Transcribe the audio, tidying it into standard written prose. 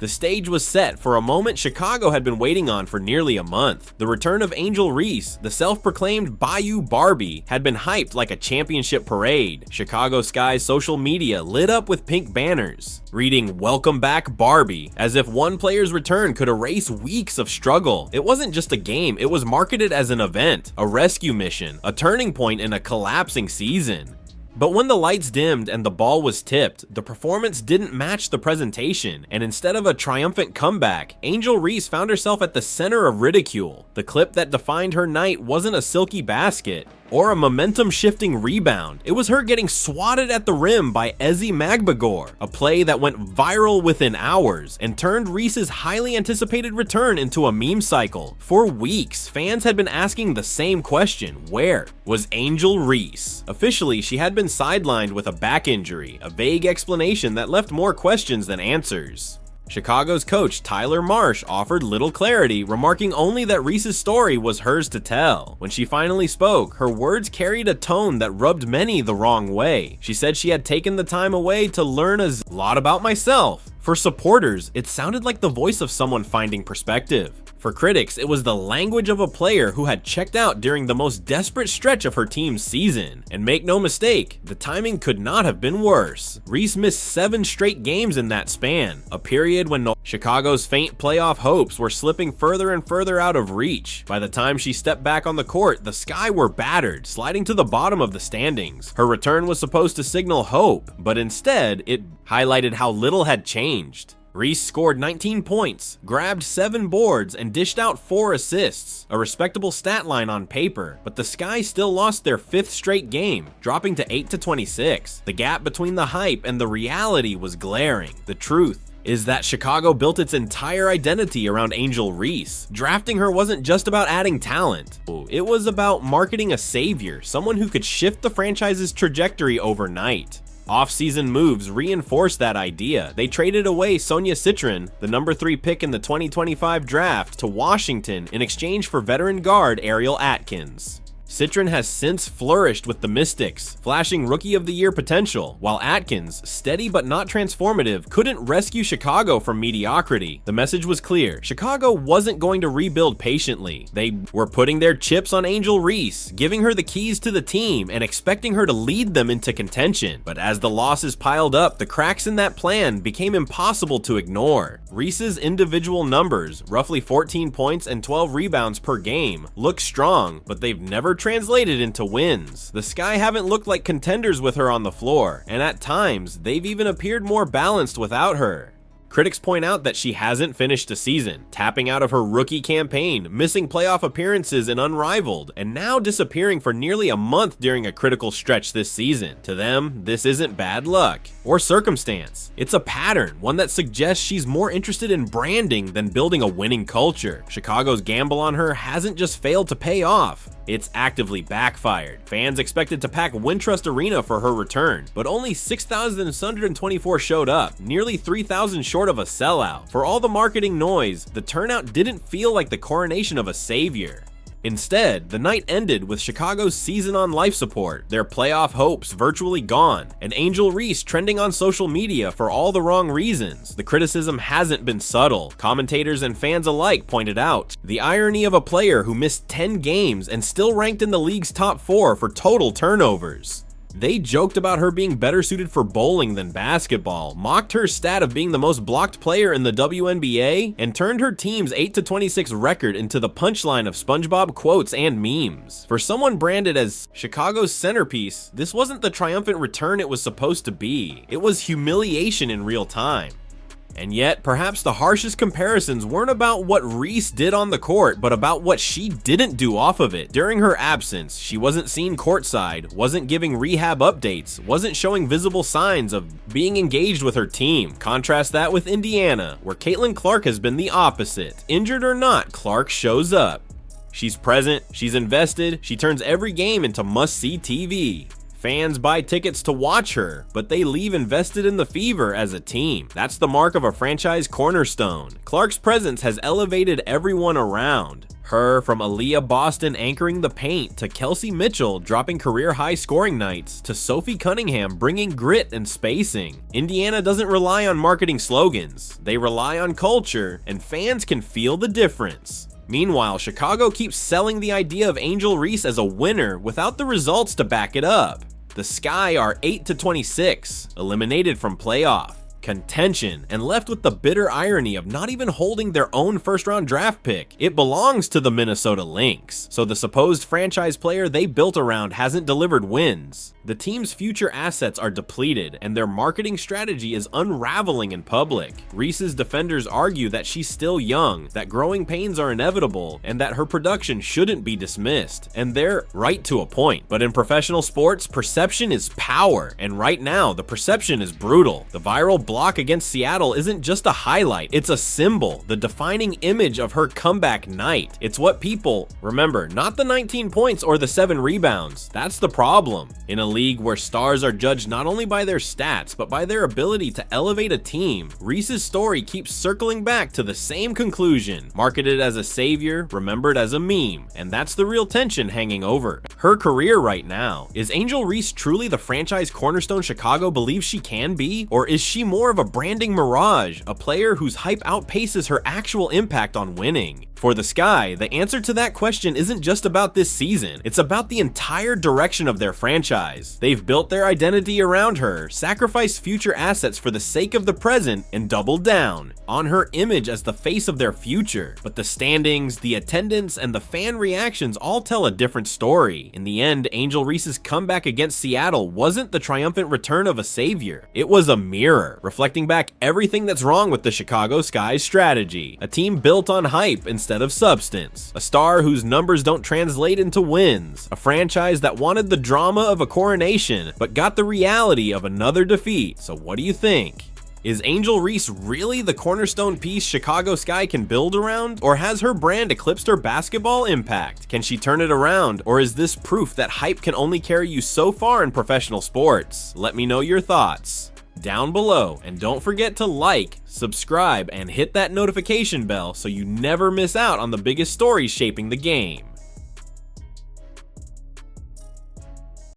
The stage was set for a moment Chicago had been waiting on for nearly a month. The return of Angel Reese, the self-proclaimed Bayou Barbie, had been hyped like a championship parade. Chicago Sky's social media lit up with pink banners, reading "Welcome back Barbie," as if one player's return could erase weeks of struggle. It wasn't just a game, it was marketed as an event, a rescue mission, a turning point in a collapsing season. But when the lights dimmed and the ball was tipped, the performance didn't match the presentation, and instead of a triumphant comeback, Angel Reese found herself at the center of ridicule. The clip that defined her night wasn't a silky basket or a momentum-shifting rebound. It was her getting swatted at the rim by Ezi Magbagor, a play that went viral within hours and turned Reese's highly anticipated return into a meme cycle. For weeks, fans had been asking the same question: where was Angel Reese? Officially, she had been sidelined with a back injury, a vague explanation that left more questions than answers. Chicago's coach Tyler Marsh offered little clarity, remarking only that Reese's story was hers to tell. When she finally spoke, her words carried a tone that rubbed many the wrong way. She said she had taken the time away to learn a lot about myself. For supporters, it sounded like the voice of someone finding perspective. For critics, it was the language of a player who had checked out during the most desperate stretch of her team's season. And make no mistake, the timing could not have been worse. Reese missed 7 straight games in that span, a period when Chicago's faint playoff hopes were slipping further and further out of reach. By the time she stepped back on the court, the Sky were battered, sliding to the bottom of the standings. Her return was supposed to signal hope, but instead, it highlighted how little had changed. Reese scored 19 points, grabbed 7 boards, and dished out 4 assists, a respectable stat line on paper, but the Sky still lost their 5th straight game, dropping to 8-26. The gap between the hype and the reality was glaring. The truth is that Chicago built its entire identity around Angel Reese. Drafting her wasn't just about adding talent. It was about marketing a savior, someone who could shift the franchise's trajectory overnight. Off-season moves reinforced that idea. They traded away Sonia Citron, the number 3 pick in the 2025 draft, to Washington in exchange for veteran guard Ariel Atkins. Citron has since flourished with the Mystics, flashing Rookie of the Year potential, while Atkins, steady but not transformative, couldn't rescue Chicago from mediocrity. The message was clear: Chicago wasn't going to rebuild patiently. They were putting their chips on Angel Reese, giving her the keys to the team and expecting her to lead them into contention. But as the losses piled up, the cracks in that plan became impossible to ignore. Reese's individual numbers, roughly 14 points and 12 rebounds per game, look strong, but they've never translated into wins. The Sky haven't looked like contenders with her on the floor, and at times, they've even appeared more balanced without her. Critics point out that she hasn't finished a season, tapping out of her rookie campaign, missing playoff appearances in Unrivaled, and now disappearing for nearly a month during a critical stretch this season. To them, this isn't bad luck or circumstance. It's a pattern, one that suggests she's more interested in branding than building a winning culture. Chicago's gamble on her hasn't just failed to pay off, it's actively backfired. Fans expected to pack Wintrust Arena for her return, but only 6,124 showed up, nearly 3,000 short of a sellout. For all the marketing noise, the turnout didn't feel like the coronation of a savior. Instead, the night ended with Chicago's season on life support, their playoff hopes virtually gone, and Angel Reese trending on social media for all the wrong reasons. The criticism hasn't been subtle. Commentators and fans alike pointed out the irony of a player who missed 10 games and still ranked in the league's top 4 for total turnovers. They joked about her being better suited for bowling than basketball, mocked her stat of being the most blocked player in the WNBA, and turned her team's 8-26 record into the punchline of SpongeBob quotes and memes. For someone branded as Chicago's centerpiece, this wasn't the triumphant return it was supposed to be. It was humiliation in real time. And yet, perhaps the harshest comparisons weren't about what Reese did on the court, but about what she didn't do off of it. During her absence, she wasn't seen courtside, wasn't giving rehab updates, wasn't showing visible signs of being engaged with her team. Contrast that with Indiana, where Caitlin Clark has been the opposite. Injured or not, Clark shows up. She's present, she's invested, she turns every game into must-see TV. Fans buy tickets to watch her, but they leave invested in the Fever as a team. That's the mark of a franchise cornerstone. Clark's presence has elevated everyone around. Her from Aaliyah Boston anchoring the paint, to Kelsey Mitchell dropping career-high scoring nights, to Sophie Cunningham bringing grit and spacing. Indiana doesn't rely on marketing slogans, they rely on culture, and fans can feel the difference. Meanwhile, Chicago keeps selling the idea of Angel Reese as a winner without the results to back it up. The Sky are 8-26, eliminated from playoff contention, and left with the bitter irony of not even holding their own first-round draft pick. It belongs to the Minnesota Lynx, so the supposed franchise player they built around hasn't delivered wins. The team's future assets are depleted, and their marketing strategy is unraveling in public. Reese's defenders argue that she's still young, that growing pains are inevitable, and that her production shouldn't be dismissed, and they're right to a point. But in professional sports, perception is power, and right now, the perception is brutal. The viral block against Seattle isn't just a highlight, it's a symbol, the defining image of her comeback night. It's what people remember, not the 19 points or the 7 rebounds. That's the problem. In a league where stars are judged not only by their stats, but by their ability to elevate a team, Reese's story keeps circling back to the same conclusion. Marketed as a savior, remembered as a meme, and that's the real tension hanging over her career right now. Is Angel Reese truly the franchise cornerstone Chicago believes she can be? Or is she more of a branding mirage, a player whose hype outpaces her actual impact on winning? For the Sky, the answer to that question isn't just about this season, it's about the entire direction of their franchise. They've built their identity around her, sacrificed future assets for the sake of the present, and doubled down on her image as the face of their future. But the standings, the attendance, and the fan reactions all tell a different story. In the end, Angel Reese's comeback against Seattle wasn't the triumphant return of a savior. It was a mirror, reflecting back everything that's wrong with the Chicago Sky's strategy. A team built on hype instead of substance. A star whose numbers don't translate into wins. A franchise that wanted the drama of a coronation, but got the reality of another defeat. So what do you think? Is Angel Reese really the cornerstone piece Chicago Sky can build around? Or has her brand eclipsed her basketball impact? Can she turn it around? Or is this proof that hype can only carry you so far in professional sports? Let me know your thoughts down below, and don't forget to like, subscribe, and hit that notification bell so you never miss out on the biggest stories shaping the game.